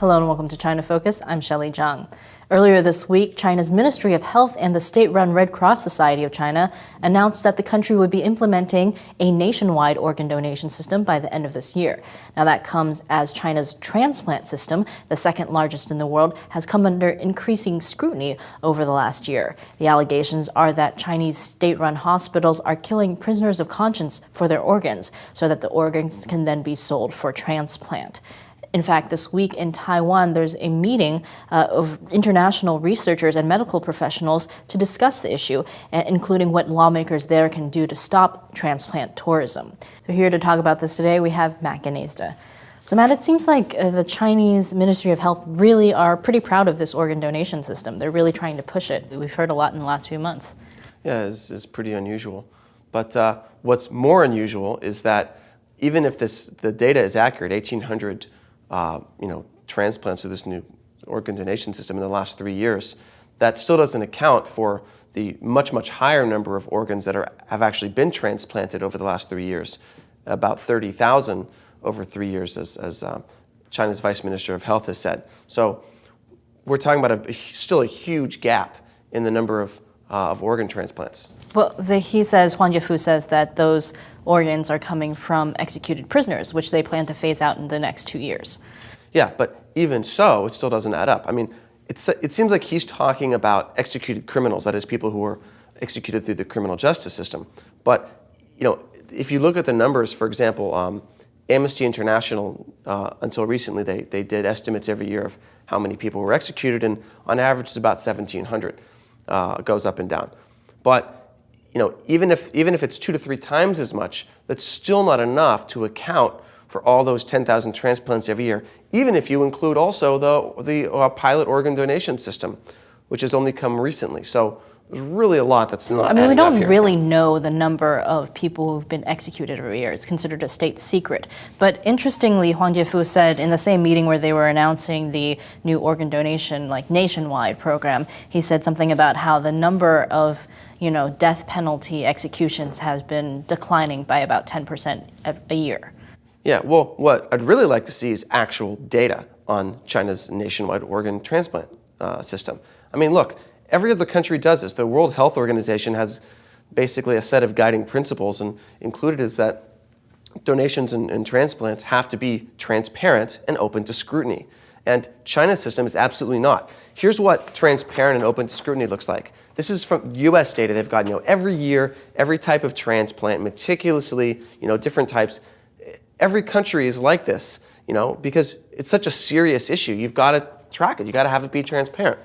Hello and welcome to China Focus. I'm Shelley Zhang. Earlier this week, China's Ministry of Health and the state-run Red Cross Society of China announced that the country would be implementing a nationwide organ donation system by the end of this year. Now that comes as China's transplant system, the second largest in the world, has come under increasing scrutiny over the last year. The allegations are that Chinese state-run hospitals are killing prisoners of conscience for their organs so that the organs can then be sold for transplant. In fact, this week in Taiwan, there's a meeting of international researchers and medical professionals to discuss the issue, including what lawmakers there can do to stop transplant tourism. So here to talk about this today, we have Matt Ganezda. So Matt, it seems like the Chinese Ministry of Health really are pretty proud of this organ donation system. They're really trying to push it. We've heard a lot in the last few months. Yeah, it's pretty unusual. But what's more unusual is that even if the data is accurate, 1,800 transplants of this new organ donation system in the last 3 years, that still doesn't account for the much, much higher number of organs that have actually been transplanted over the last 3 years, about 30,000 over 3 years, as China's Vice Minister of Health has said. So we're talking about still a huge gap in the number of organ transplants. Well, Huang Jiafu says that those organs are coming from executed prisoners, which they plan to phase out in the next 2 years. Yeah, but even so, it still doesn't add up. I mean, it seems like he's talking about executed criminals, that is, people who were executed through the criminal justice system. But, if you look at the numbers, for example, Amnesty International, until recently, they did estimates every year of how many people were executed, and on average, it's about 1,700. It goes up and down. But even if it's 2 to 3 times as much, that's still not enough to account for all those 10,000 transplants every year, even if you include also the pilot organ donation system, which has only come recently. So there's really a lot that's not we don't here. really know the number of people who've been executed every year. It's considered a state secret. But interestingly, Huang Jiafu said in the same meeting where they were announcing the new organ donation, nationwide program, he said something about how the number of, death penalty executions has been declining by about 10% a year. Yeah, well, what I'd really like to see is actual data on China's nationwide organ transplant system. I mean, look, every other country does this. The World Health Organization has basically a set of guiding principles, and included is that donations and transplants have to be transparent and open to scrutiny. And China's system is absolutely not. Here's what transparent and open to scrutiny looks like. This is from US data. They've got, every year, every type of transplant, meticulously, different types. Every country is like this, because it's such a serious issue. You've got to track it. You've got to have it be transparent.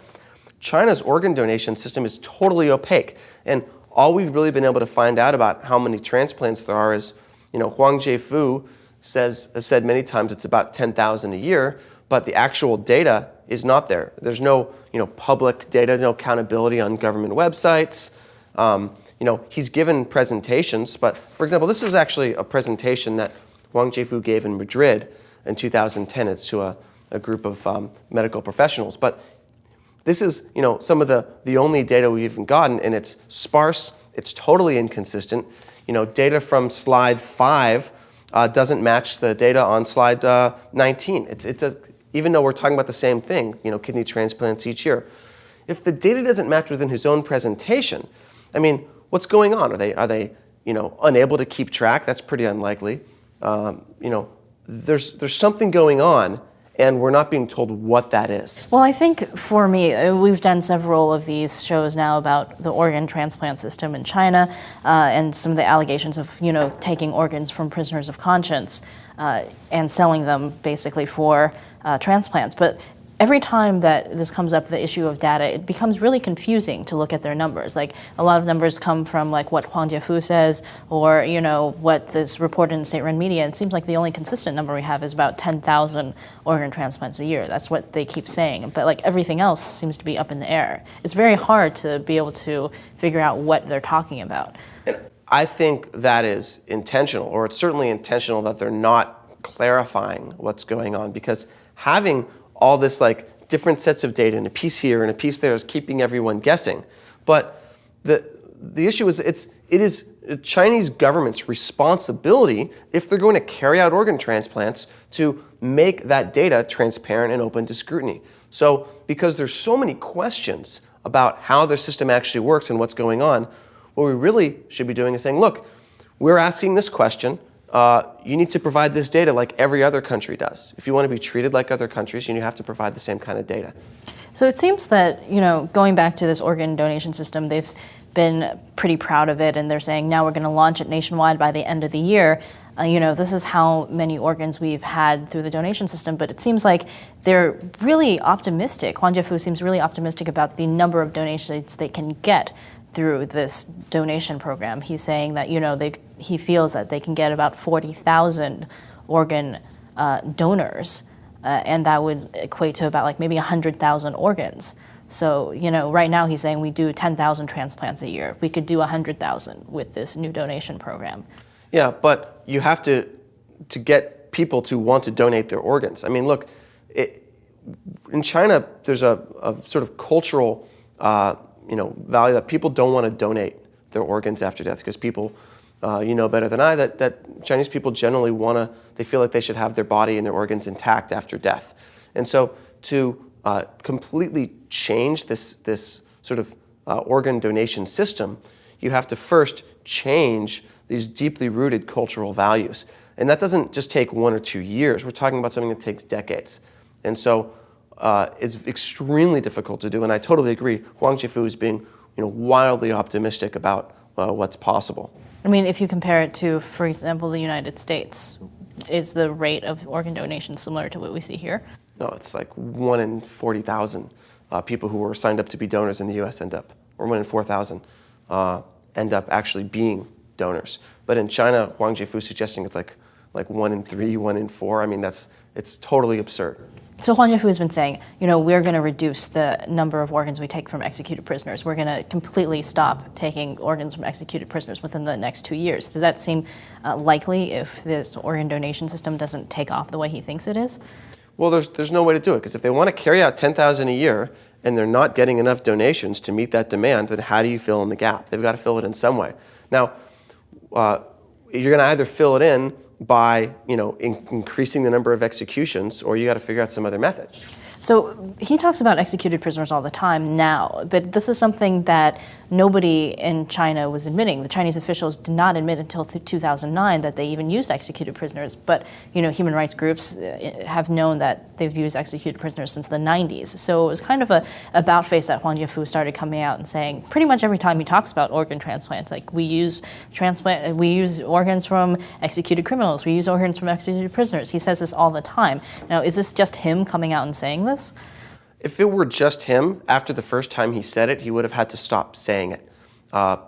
China's organ donation system is totally opaque. And all we've really been able to find out about how many transplants there are is, Huang Jiafu has said many times it's about 10,000 a year, but the actual data is not there. There's no, public data, no accountability on government websites. He's given presentations, but for example, this is actually a presentation that Huang Jiafu gave in Madrid in 2010. It's to a group of medical professionals. But this is, some of the only data we've even gotten, and it's sparse, it's totally inconsistent. Data from slide 5 doesn't match the data on slide 19. Even though we're talking about the same thing, kidney transplants each year. If the data doesn't match within his own presentation, I mean, what's going on? Are they unable to keep track? That's pretty unlikely. There's something going on, and we're not being told what that is. Well, I think for me, we've done several of these shows now about the organ transplant system in China and some of the allegations of, taking organs from prisoners of conscience and selling them basically for transplants. But every time that this comes up, the issue of data, it becomes really confusing to look at their numbers. Like, a lot of numbers come from what Huang Jiafu says, or what this reported in state-run media. It seems like the only consistent number we have is about 10,000 organ transplants a year. That's what they keep saying. But everything else seems to be up in the air. It's very hard to be able to figure out what they're talking about. And I think that is intentional, or it's certainly intentional that they're not clarifying what's going on, because having all this different sets of data and a piece here and a piece there is keeping everyone guessing. But the issue is it is Chinese government's responsibility, if they're going to carry out organ transplants, to make that data transparent and open to scrutiny. So because there's so many questions about how their system actually works and what's going on, what we really should be doing is saying, look, we're asking this question. You need to provide this data like every other country does. If you want to be treated like other countries, you have to provide the same kind of data. So it seems that, going back to this organ donation system, they've been pretty proud of it, and they're saying now we're going to launch it nationwide by the end of the year. This is how many organs we've had through the donation system, but it seems like they're really optimistic. Huang Jiefu seems really optimistic about the number of donations they can get through this donation program. He's saying that, he feels that they can get about 40,000 organ donors, and that would equate to about maybe 100,000 organs. So, right now he's saying we do 10,000 transplants a year. We could do 100,000 with this new donation program. Yeah, but you have to get people to want to donate their organs. I mean, look, in China, there's a sort of cultural value that people don't want to donate their organs after death because people, better than I, that Chinese people generally they feel like they should have their body and their organs intact after death. And so to completely change this sort of organ donation system, you have to first change these deeply rooted cultural values. And that doesn't just take 1 or 2 years. We're talking about something that takes decades. And so it's extremely difficult to do. And I totally agree. Huang Jiefu is being wildly optimistic about what's possible. I mean, if you compare it to, for example, the United States, is the rate of organ donation similar to what we see here? No, it's like 1 in 40,000 people who were signed up to be donors in the U.S. or 1 in 4,000 end up actually being donors. But in China, Huang Jiefu is suggesting it's like 1 in 3, 1 in 4. I mean, it's totally absurd. So Huang Jiefu has been saying, we're going to reduce the number of organs we take from executed prisoners. We're going to completely stop taking organs from executed prisoners within the next 2 years. Does that seem likely if this organ donation system doesn't take off the way he thinks it is? Well, there's no way to do it, because if they want to carry out 10,000 a year and they're not getting enough donations to meet that demand, then how do you fill in the gap? They've got to fill it in some way. Now, you're going to either fill it in by increasing the number of executions, or you got to figure out some other method. So he talks about executed prisoners all the time now, but this is something that nobody in China was admitting. The Chinese officials did not admit until 2009 that they even used executed prisoners. But human rights groups have known that they've used executed prisoners since the 90s. So it was kind of a about-face that Huang Jiefu started coming out and saying pretty much every time he talks about organ transplants, like we use organs from executed criminals, we use organs from executed prisoners. He says this all the time. Now, is this just him coming out and saying this? If it were just him, after the first time he said it, he would have had to stop saying it.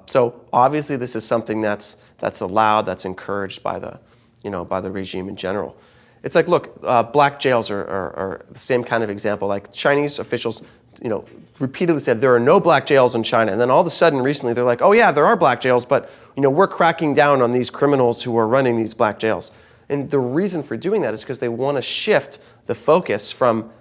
So obviously, this is something that's allowed, that's encouraged by the regime in general. It's like, look, black jails are the same kind of example. Like Chinese officials, repeatedly said there are no black jails in China, and then all of a sudden, recently, they're like, oh yeah, there are black jails, but we're cracking down on these criminals who are running these black jails. And the reason for doing that is because they want to shift the focus from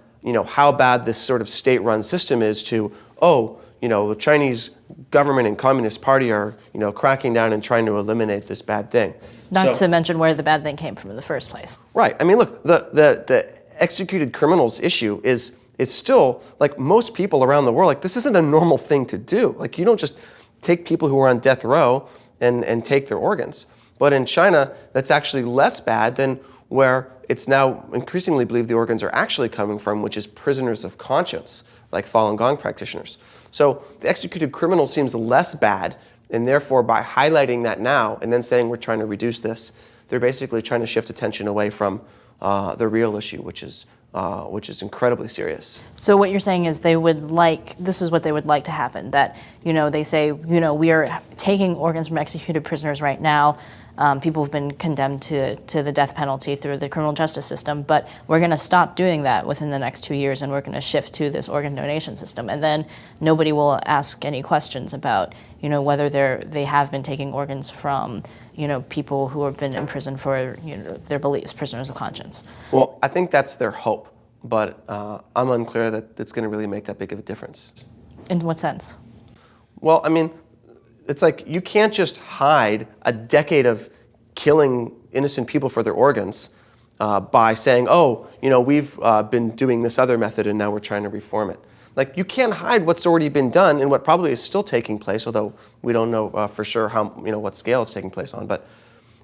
how bad this sort of state-run system is to, the Chinese government and Communist Party are, cracking down and trying to eliminate this bad thing. Not to mention where the bad thing came from in the first place. Right. I mean, look, the executed criminals issue is still, like most people around the world, like this isn't a normal thing to do. Like you don't just take people who are on death row and take their organs. But in China, that's actually less bad than where it's now increasingly believed the organs are actually coming from, which is prisoners of conscience, like Falun Gong practitioners. So the executed criminal seems less bad, and therefore by highlighting that now and then saying we're trying to reduce this, they're basically trying to shift attention away from the real issue, which is incredibly serious. So what you're saying is this is what they would like to happen, that, they say, we are taking organs from executed prisoners right now. People have been condemned to the death penalty through the criminal justice system, but we're going to stop doing that within the next 2 years, and we're going to shift to this organ donation system. And then nobody will ask any questions about, whether they have been taking organs from, people who have been imprisoned for, their beliefs, prisoners of conscience. Well, I think that's their hope, but I'm unclear that it's going to really make that big of a difference. In what sense? Well, I mean, it's like you can't just hide a decade of killing innocent people for their organs by saying, oh, we've been doing this other method and now we're trying to reform it. Like, you can't hide what's already been done and what probably is still taking place, although we don't know for sure how, what scale it's taking place on. But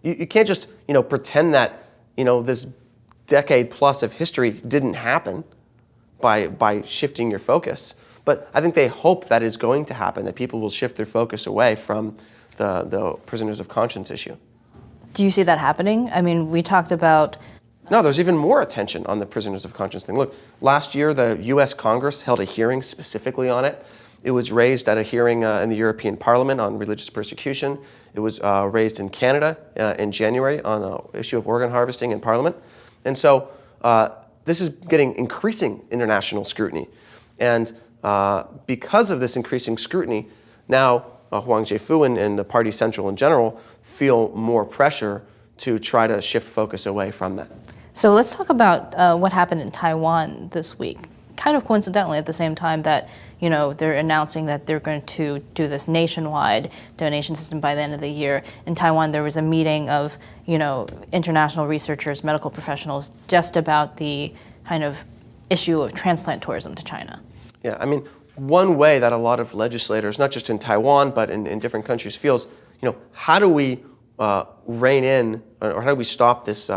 you can't just, pretend that, this decade plus of history didn't happen by shifting your focus. But I think they hope that is going to happen, that people will shift their focus away from the prisoners of conscience issue. Do you see that happening? I mean, we talked about... No, there's even more attention on the prisoners of conscience thing. Look, last year the U.S. Congress held a hearing specifically on it. It was raised at a hearing in the European Parliament on religious persecution. It was raised in Canada in January on an issue of organ harvesting in Parliament. And so this is getting increasing international scrutiny. And because of this increasing scrutiny, now Huang Zhifu and the Party Central in general feel more pressure to try to shift focus away from that. So let's talk about what happened in Taiwan this week. Kind of coincidentally, at the same time that they're announcing that they're going to do this nationwide donation system by the end of the year. In Taiwan, there was a meeting of international researchers, medical professionals, just about the kind of issue of transplant tourism to China. Yeah, I mean, one way that a lot of legislators, not just in Taiwan but in different countries, feels, how do we rein in, or how do we stop this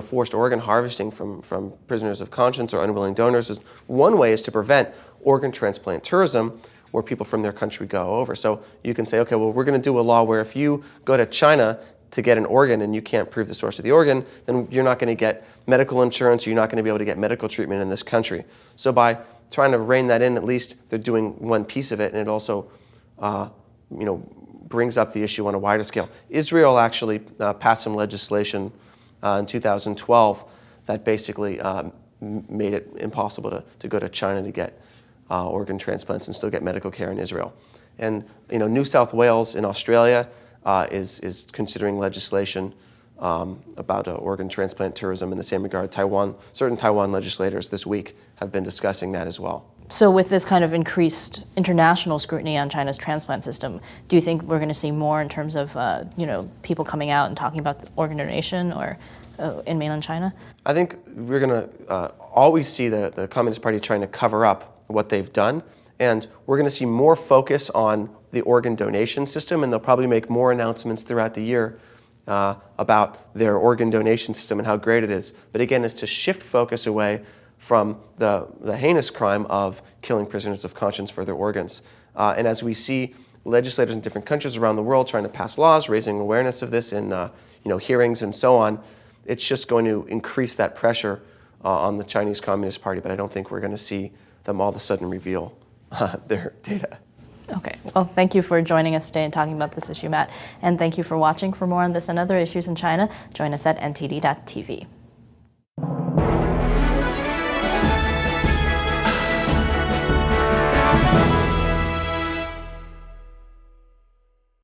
forced organ harvesting from prisoners of conscience or unwilling donors? Is one way is to prevent organ transplant tourism, where people from their country go over. So you can say, okay, well, we're going to do a law where if you go to China to get an organ and you can't prove the source of the organ, then you're not going to get medical insurance, or you're not going to be able to get medical treatment in this country. So by trying to rein that in, at least they're doing one piece of it, and it also brings up the issue on a wider scale. Israel actually passed some legislation in 2012 that basically made it impossible to go to China to get organ transplants and still get medical care in Israel. And New South Wales in Australia is considering legislation about organ transplant tourism in the same regard. Certain Taiwan legislators this week have been discussing that as well. So with this kind of increased international scrutiny on China's transplant system, do you think we're going to see more in terms of people coming out and talking about organ donation or in mainland China? I think we're going to always see the Communist Party trying to cover up what they've done, and we're going to see more focus on the organ donation system, and they'll probably make more announcements throughout the year about their organ donation system and how great it is. But again, it's to shift focus away from the heinous crime of killing prisoners of conscience for their organs. And as we see legislators in different countries around the world trying to pass laws, raising awareness of this in hearings and so on, it's just going to increase that pressure on the Chinese Communist Party. But I don't think we're going to see them all of a sudden reveal their data. Okay. Well, thank you for joining us today and talking about this issue, Matt. And thank you for watching. For more on this and other issues in China, join us at ntd.tv.